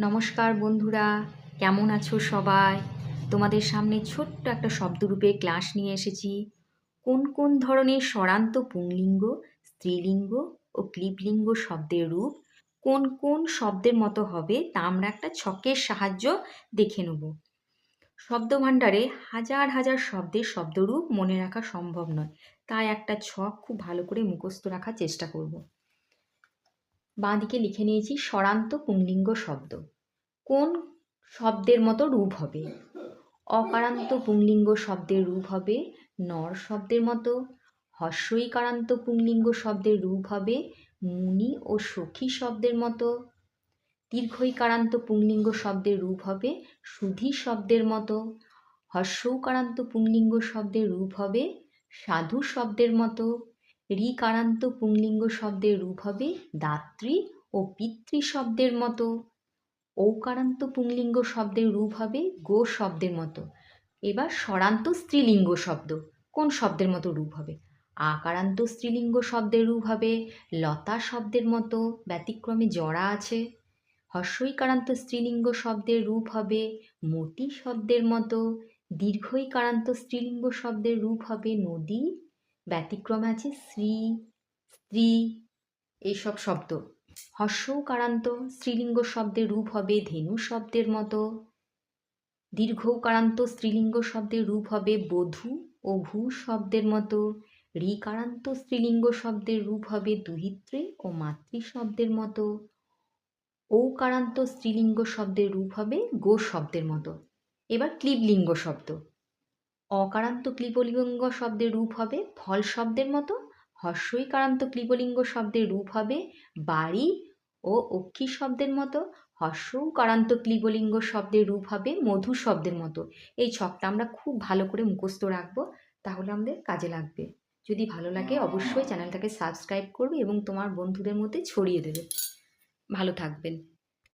নমস্কার বন্ধুরা, কেমন আছো সবাই? তোমাদের সামনে ছোট্ট একটা শব্দরূপে ক্লাস নিয়ে এসেছি। কোন কোন ধরনের স্বরান্ত পুংলিঙ্গ, স্ত্রীলিঙ্গ ও ক্লীবলিঙ্গ শব্দের রূপ কোন কোন শব্দের মতো হবে তা আমরা একটা ছকের সাহায্য দেখে নেব। শব্দভাণ্ডারে হাজার হাজার শব্দের শব্দরূপ মনে রাখা সম্ভব নয়, তাই একটা ছক খুব ভালো করে মুখস্থ রাখার চেষ্টা করব। বাঁদিকে লিখে নিয়েছি স্বরান্ত পুংলিঙ্গ শব্দ। কোন শব্দের মতো রূপ হবে? অকারান্ত পুংলিঙ্গ শব্দের রূপ হবে নর শব্দের মতো। হস্যইকারান্ত পুংলিঙ্গ শব্দের রূপ হবে মুনি ও সখী শব্দের মতো। দীর্ঘইকারান্ত পুংলিঙ্গ শব্দের রূপ হবে সুধী শব্দের মতো। হস্যৌকারান্ত পুংলিঙ্গ শব্দের রূপ হবে সাধু শব্দের মতো। ঋকারান্ত পুংলিঙ্গ শব্দের রূপ হবে দাত্রী ও পিতৃ শব্দের মতো। ঔকারান্ত পুংলিঙ্গ শব্দের রূপ হবে গো শব্দের মতো। এবার স্বরান্ত স্ত্রীলিঙ্গ শব্দ কোন শব্দের মতো রূপ হবে? আকারান্ত স্ত্রীলিঙ্গ শব্দের রূপ হবে লতা শব্দের মতো, ব্যতিক্রমে জরা আছে। হস্যইকারান্ত স্ত্রীলিঙ্গ শব্দের রূপ হবে মতি শব্দের মতো। দীর্ঘইকারান্ত স্ত্রীলিঙ্গ শব্দের রূপ হবে নদী, ব্যতিক্রমে আছে শ্রী, স্ত্রী, এইসব শব্দ। হস্যৌকারান্ত স্ত্রীলিঙ্গ শব্দের রূপ হবে ধেনু শব্দের মতো। দীর্ঘৌকারান্ত স্ত্রীলিঙ্গ শব্দের রূপ হবে বধূ ও ভূ শব্দের মতো। ঋকারান্ত স্ত্রীলিঙ্গ শব্দের রূপ হবে দুহিত্রী ও মাতৃ শব্দের মতো। ঔকারান্ত স্ত্রীলিঙ্গ শব্দের রূপ হবে গো শব্দের মতো। এবার ক্লীবলিঙ্গ শব্দ। অকারান্ত ক্লীবলিঙ্গ শব্দের রূপ হবে ফল শব্দের মতো। হস্যইকারান্ত ক্লীবলিঙ্গ শব্দের রূপ হবে বাড়ি ও অক্ষী শব্দের মতো। হস্যৌকারান্ত ক্লীবলিঙ্গ শব্দের রূপ হবে মধু শব্দের মতো। এই ছকটা আমরা খুব ভালো করে মুখস্থ রাখবো, তাহলে আমাদের কাজে লাগবে। যদি ভালো লাগে অবশ্যই চ্যানেলটাকে সাবস্ক্রাইব করবে এবং তোমার বন্ধুদের মধ্যে ছড়িয়ে দেবে। ভালো থাকবেন।